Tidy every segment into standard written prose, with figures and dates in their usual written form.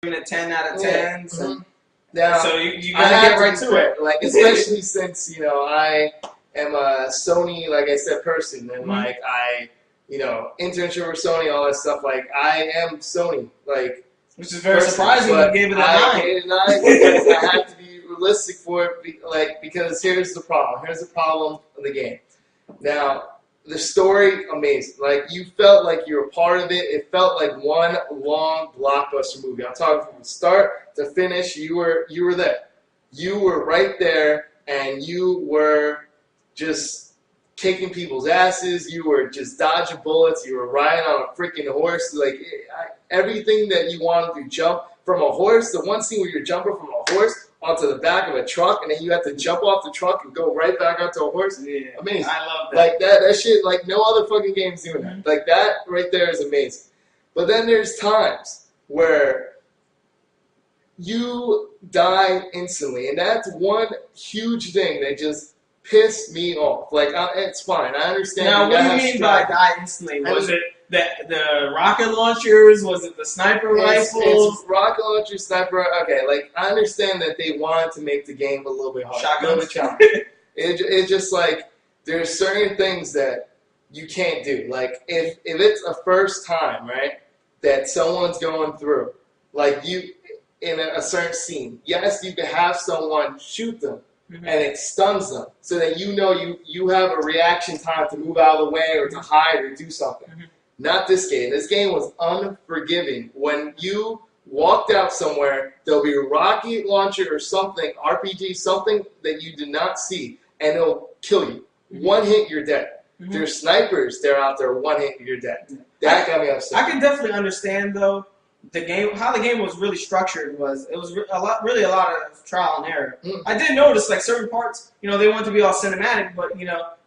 giving it 10 out of 10. Mm-hmm. Now, so you gotta get right to it. Like, especially since, I am a Sony, like I said, person. And, like, I, internship with Sony, all that stuff. Like, I am Sony. Like, which is very surprising you gave it a 9. I gave it a 9 because I have to be realistic for it. Because here's the problem. Here's the problem of the game. Now, the story, amazing. Like, you felt like you were part of it. It felt like one long blockbuster movie. I'm talking from start to finish. You were there. You were right there, and you were just kicking people's asses. You were just dodging bullets. You were riding on a freaking horse. Like, everything that you wanted to jump from a horse. The one scene where you're jumping from a horse onto the back of a truck, and then you have to jump off the truck and go right back onto a horse. Yeah, amazing. I love that. Like that shit, like no other fucking game's doing that. Like that right there is amazing. But then there's times where you die instantly, and that's one huge thing that just pissed me off. Like, it's fine. I understand. Now, what do you mean by die instantly? Was it the rocket launchers? Was it the sniper rifles? It's rocket launcher, sniper. Okay, like, I understand that they wanted to make the game a little bit harder. Shotguns. It's just like, there's certain things that you can't do. Like, if it's a first time, right, that someone's going through, like, you, in a certain scene, yes, you can have someone shoot them, and it stuns them, so that you have a reaction time to move out of the way or to hide or do something. Not this game. This game was unforgiving. When you walked out somewhere, there'll be a rocket launcher or something, RPG, something that you did not see, and it'll kill you. One hit, you're dead. There's snipers, they're out there, one hit, you're dead. That got me upset. I can definitely understand, though, how the game was really structured was really a lot of trial and error. I did notice, like, certain parts, they want to be all cinematic, but,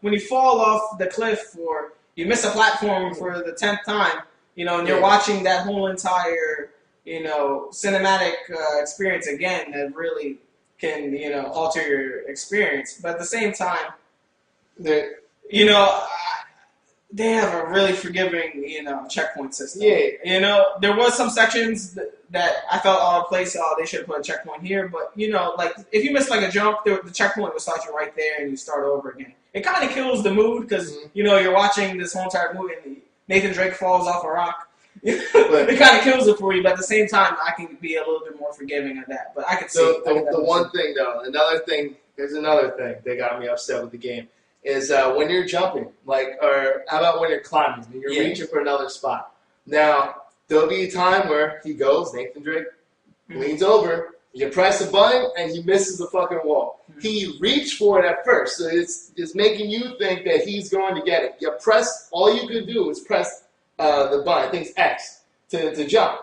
when you fall off the cliff or you miss a platform for the 10th time, and you're watching that whole entire, cinematic experience again, that really can, alter your experience. But at the same time, they have a really forgiving, checkpoint system. Yeah. There was some sections that I felt out of place. Oh, they should have put a checkpoint here. But, like, if you miss, like, a jump, the checkpoint will start you right there and you start over again. It kind of kills the mood because, you're watching this whole entire movie and Nathan Drake falls off a rock. It kind of kills it for you. But at the same time, I can be a little bit more forgiving of that. But I can see the one thing, though, there's another thing that got me upset with the game. Is when you're jumping, or how about when you're climbing, and you're reaching for another spot. Now, there'll be a time where Nathan Drake, leans over, you press a button, and he misses the fucking wall. He reached for it at first, so it's making you think that he's going to get it. All you could do is press the button, I think it's X, to jump.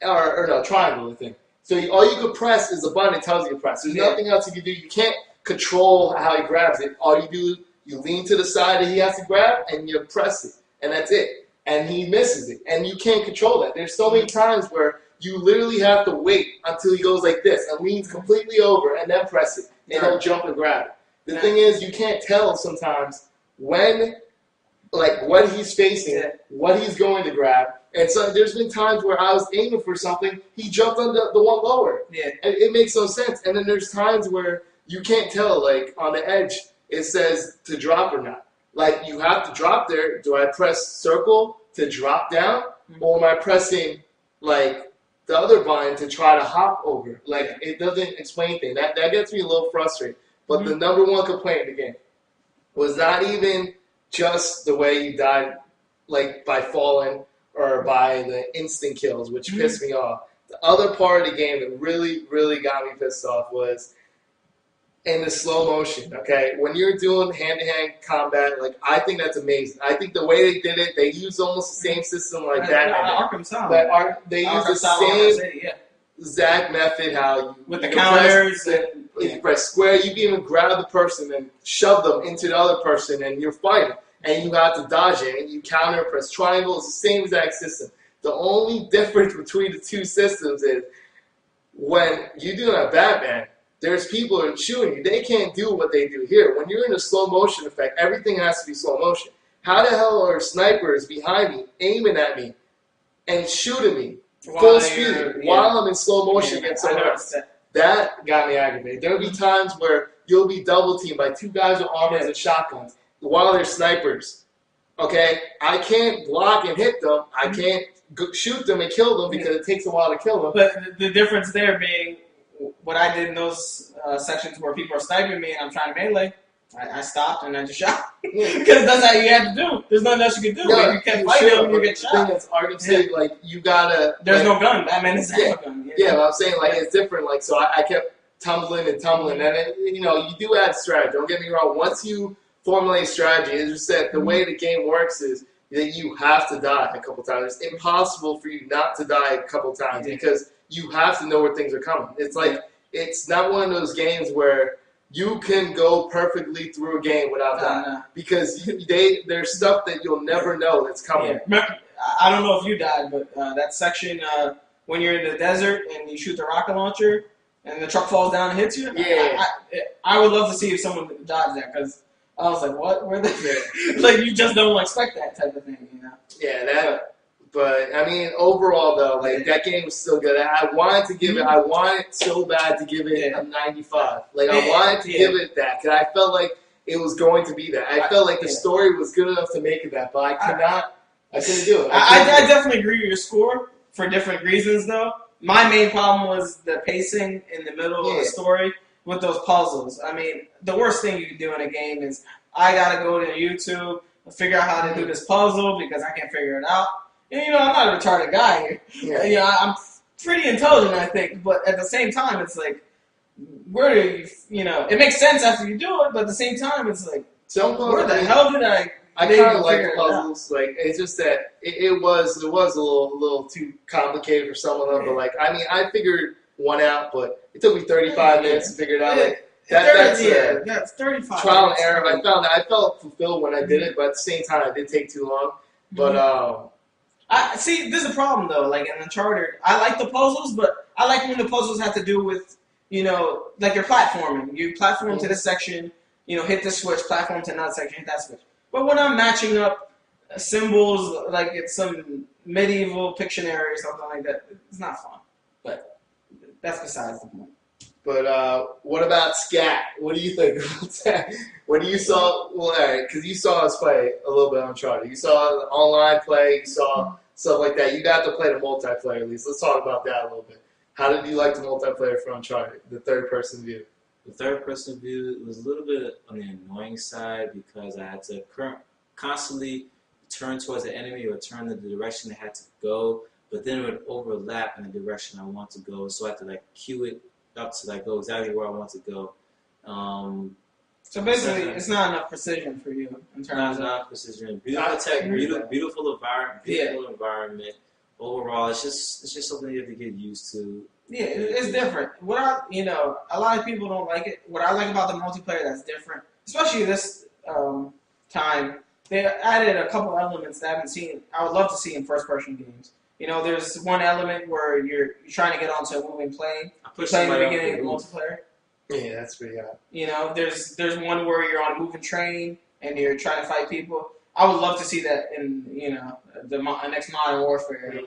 Or no, triangle, I think. So all you could press is the button that tells you to press. There's nothing else you can do. You can't control how he grabs it. All you do, you lean to the side that he has to grab, and you press it, and that's it. And he misses it, and you can't control that. There's so many times where you literally have to wait until he goes like this and leans completely over, and then press it, and he'll jump and grab it. The thing is, you can't tell sometimes when, like, what he's facing, what he's going to grab. And so there's been times where I was aiming for something, he jumped on the one lower. And it makes no sense. And then there's times where you can't tell, like, on the edge, it says to drop or not. Like, you have to drop there. Do I press circle to drop down? Or am I pressing, like, the other button to try to hop over? Like, it doesn't explain things. That gets me a little frustrated. But the number one complaint in the game was not even just the way you died, like, by falling or by the instant kills, which pissed me off. The other part of the game that really, really got me pissed off was in the slow motion, okay? When you're doing hand-to-hand combat, like, I think that's amazing. I think the way they did it, they used almost the same system like that. Arkham Asylum. They used the same exact method, how you... With the counters. You press square, you can even grab the person and shove them into the other person, and you're fighting. And you have to dodge it, and you counter, press triangle. It's the same exact system. The only difference between the two systems is when you do a Batman, there's people who are shooting you. They can't do what they do here. When you're in a slow motion effect, everything has to be slow motion. How the hell are snipers behind me aiming at me and shooting me full speed while I'm in slow motion against someone else. That got me aggravated. There'll be times where you'll be double teamed by two guys with armors and shotguns while they're snipers. Okay, I can't block and hit them. I can't shoot them and kill them because it takes a while to kill them. But the difference there being what I did in those sections where people are sniping me and I'm trying to melee, I stopped and I just shot. Because that's how you have to do. There's nothing else you can do. No, if you can't fight them, you get shot. The thing is, arguably, like, you gotta... There's no gun. Batman doesn't have a gun. Yeah, but I'm saying, like, it's different. Like, so I kept tumbling. And you know, you do add strategy. Don't get me wrong. Once you formulate strategy, as you said, the way the game works is that you have to die a couple times. It's impossible for you not to die a couple times because you have to know where things are coming. It's like, it's not one of those games where you can go perfectly through a game without dying because there's stuff that you'll never know that's coming. Yeah. I don't know if you died, but that section when you're in the desert and you shoot the rocket launcher and the truck falls down and hits you, I would love to see if someone dodged that because I was like, what? Where like, you just don't expect that type of thing, you know? Yeah, but I mean, overall though, like that game was still good. I wanted to give it. I wanted so bad to give it a 95. Like I wanted to give it that because I felt like it was going to be that. I felt like the story was good enough to make it that, but I couldn't do it. I definitely agree with your score for different reasons though. My main problem was the pacing in the middle of the story with those puzzles. I mean, the worst thing you can do in a game is I gotta go to YouTube and figure out how to do this puzzle because I can't figure it out. And, you know, I'm not a retarded guy here. Yeah. You know, I'm pretty intelligent, I think, but at the same time, it's like, where do you know, it makes sense after you do it, but at the same time, it's like, where the hell did I kind of like the puzzles. Like, it's just that it was a little too complicated for some of them, but like, I mean, I figured one out, but it took me 35 minutes to figure it out. Like, that's 35 trial and error. I felt fulfilled when I did it, but at the same time, it did take too long. But I see. There's a problem though. Like in Uncharted, I like the puzzles, but I like when the puzzles have to do with, you know, like your platforming. You platform to this section, you know, hit this switch. Platform to another section, hit that switch. But when I'm matching up symbols, like it's some medieval Pictionary or something like that, it's not fun. But that's besides the point. But what about Scat? What do you think about that? When you saw, well, all right, because you saw us play a little bit on Uncharted. You saw the online play, you saw stuff like that. You got to play the multiplayer at least. Let's talk about that a little bit. How did you like the multiplayer for Uncharted, the third-person view? The third-person view was a little bit on the annoying side because I had to constantly turn towards the enemy or turn in the direction I had to go, but then it would overlap in the direction I want to go, so I had to like cue it up to like go exactly where I want to go. So basically, it's not enough precision for you in terms of not precision. Beautiful tech, beautiful environment. Overall, it's just something you have to get used to. Yeah, it's different. A lot of people don't like it. What I like about the multiplayer that's different, especially this time, they added a couple elements that I haven't seen. I would love to see in first-person games. You know, there's one element where you're trying to get onto a moving plane. Playing the beginning of the multiplayer. Yeah, that's pretty hot. You know, there's one where you're on a moving train and you're trying to fight people. I would love to see that in, you know, the next Modern Warfare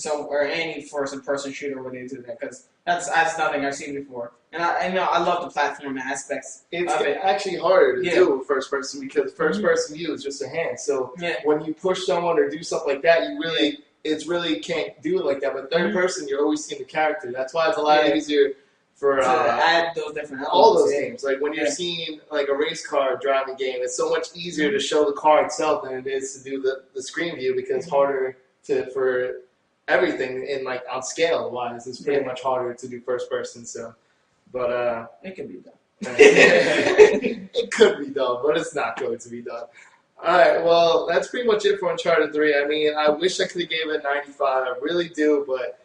or any first-person shooter where they do that because that's nothing I've seen before. And I love the platform aspects. It's actually harder to do with first-person because first-person view is just a hand. So when you push someone or do something like that, you really really can't do it like that. But third person, you're always seeing the character. That's why it's a lot easier for to add those different elements. All those games. Like when you're seeing like a race car driving game, it's so much easier to show the car itself than it is to do the screen view because it's harder for everything in like on scale wise. It's pretty much harder to do first person. So, but it can be done. It could be done, but it's not going to be done. Alright, well, that's pretty much it for Uncharted 3. I mean, I wish I could have gave it 95. I really do, but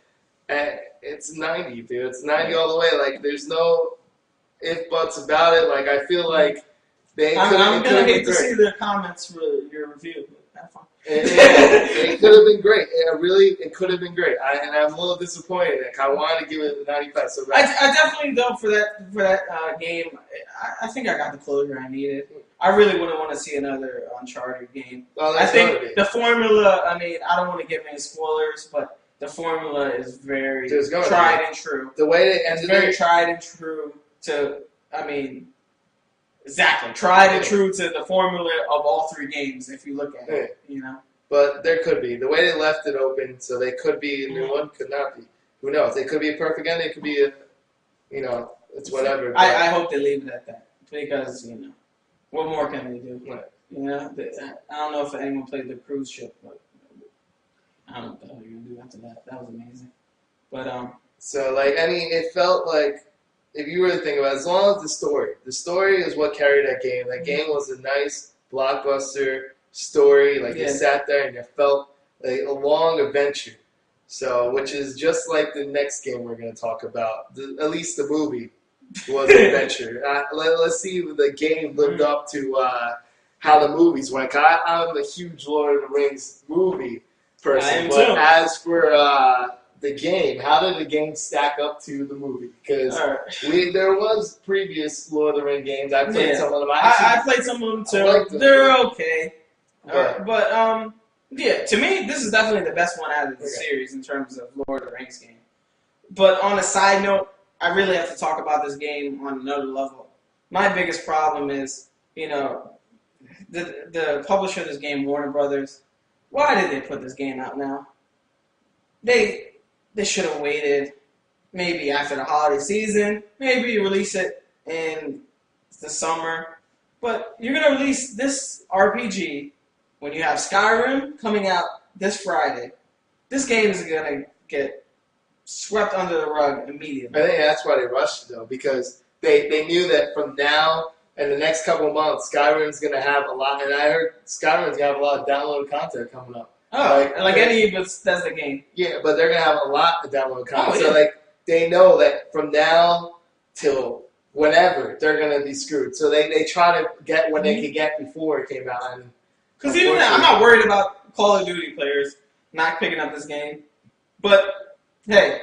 it's 90, dude. It's 90 all the way. Like, there's no if, buts about it. Like, I feel like they could have I'm going to hate to see the comments for your review, but have fun. It could have been great. It could have been great. And I'm a little disappointed. Like, I wanted to give it a 95. So I definitely, though, for that game, I think I got the closure I needed. I really wouldn't want to see another Uncharted game. Well, I think the formula, I mean, I don't want to give any spoilers, but the formula is very There's gonna tried be. and true. The way they It's ended very it, tried and true to, I mean, exactly, tried and true to the formula of all three games, if you look at it, you know? but there could be. The way they left it open, so they could be a new one, could not be. Who knows? It could be a perfect ending. It could be a, it's whatever. But I hope they leave it at that because, what more can they do? Right. I don't know if anyone played the cruise ship, but I don't know what the hell you're going to do after that. That was amazing. But, So, it felt like, if you were to think about it, as long as the story is what carried that game. That game was a nice blockbuster story. You sat there and you felt like a long adventure. So, which is just like the next game we're going to talk about. At least the movie was an adventure. Let's see if the game lived up to how the movies went. I'm a huge Lord of the Rings movie person. I am but too. as for the game, how did the game stack up to the movie? Because there was previous Lord of the Rings games. I played some of them. I played some of them too. I liked them. They're okay. But, Yeah, to me, this is definitely the best one out of the series in terms of Lord of the Rings game. But on a side note, I really have to talk about this game on another level. My biggest problem is, the publisher of this game, Warner Brothers. Why did they put this game out now? They should have waited maybe after the holiday season, maybe release it in the summer. But you're going to release this RPG when you have Skyrim coming out this Friday. This game is going to get swept under the rug immediately. I think that's why they rushed it, though, because they knew that from now and the next couple of months, Skyrim's going to have a lot, and I heard Skyrim's going to have a lot of download content coming up. Oh, like any Bethesda game. Yeah, but they're going to have a lot of download content. Oh, yeah. So, they know that from now till whenever, they're going to be screwed. So they try to get what they could get before it came out. Because even then, I'm not worried about Call of Duty players not picking up this game. But, hey,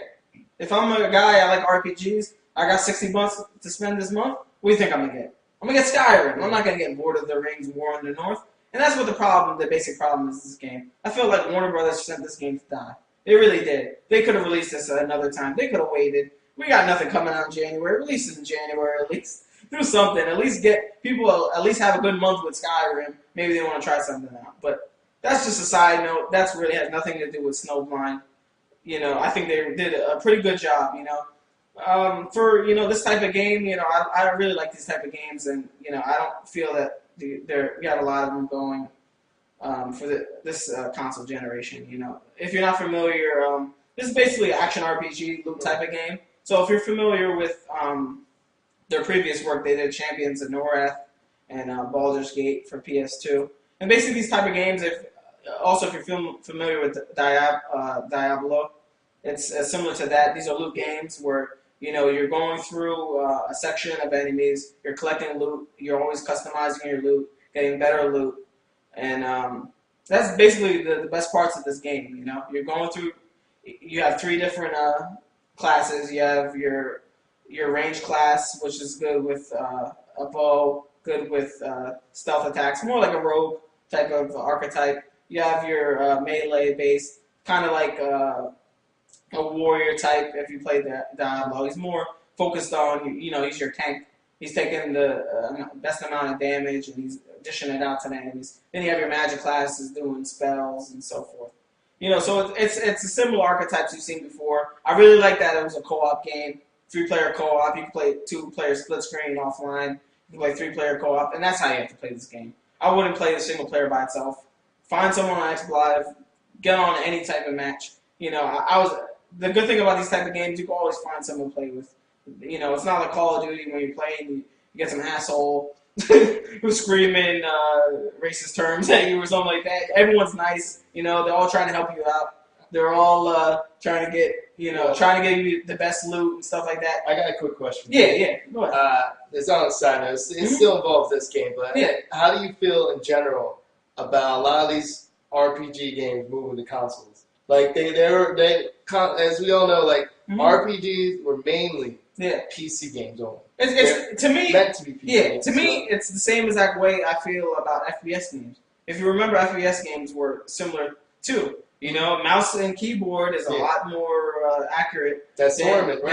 if I'm a guy, I like RPGs, I got $60 to spend this month, what do you think I'm going to get? I'm going to get Skyrim. I'm not going to get Lord of the Rings War in the North. And that's what the basic problem is this game. I feel like Warner Brothers sent this game to die. They really did. They could have released this another time. They could have waited. We got nothing coming out in January. Release it in January at least. Do something. At least get people at least have a good month with Skyrim. Maybe they want to try something out. But that's just a side note. That's really has nothing to do with Snowblind. I think they did a pretty good job, for, this type of game, I really like these type of games, and, I don't feel that we got a lot of them going for this console generation, If you're not familiar, this is basically an action RPG loop type of game. So if you're familiar with their previous work, they did Champions of Norath and Baldur's Gate for PS2. And basically these type of games, if you're familiar with Diablo, it's similar to that. These are loot games where you're going through a section of enemies, you're collecting loot, you're always customizing your loot, getting better loot, and that's basically the best parts of this game. You're going through. You have three different classes. You have your range class, which is good with a bow, good with stealth attacks, more like a rogue type of archetype. You have your melee base, kind of like a warrior type. If you play Diablo, he's more focused on he's your tank. He's taking the best amount of damage and he's dishing it out to the enemies. Then you have your magic classes doing spells and so forth. So it's a similar archetypes you've seen before. I really like that it was a co-op game, 3-player co-op. You can play 2-player split screen offline. You can play 3-player co-op, and that's how you have to play this game. I wouldn't play the single player by itself. Find someone on Xbox Live, get on any type of match. The good thing about these type of games, you can always find someone to play with. It's not like Call of Duty when you're playing, you get some asshole who's screaming racist terms at you or something like that. Everyone's nice, they're all trying to help you out. They're all trying to get you the best loot and stuff like that. I got a quick question. Yeah, go ahead. It's on a side note. It still involves this game, but how do you feel in general about a lot of these RPG games moving to consoles? Like as we all know, RPGs were mainly PC games only. It's to me meant to be PC games. To me, it's the same exact way I feel about FPS games. If you remember, FPS games were similar too. You know, mouse and keyboard is a lot more accurate. That's than- Norman, right?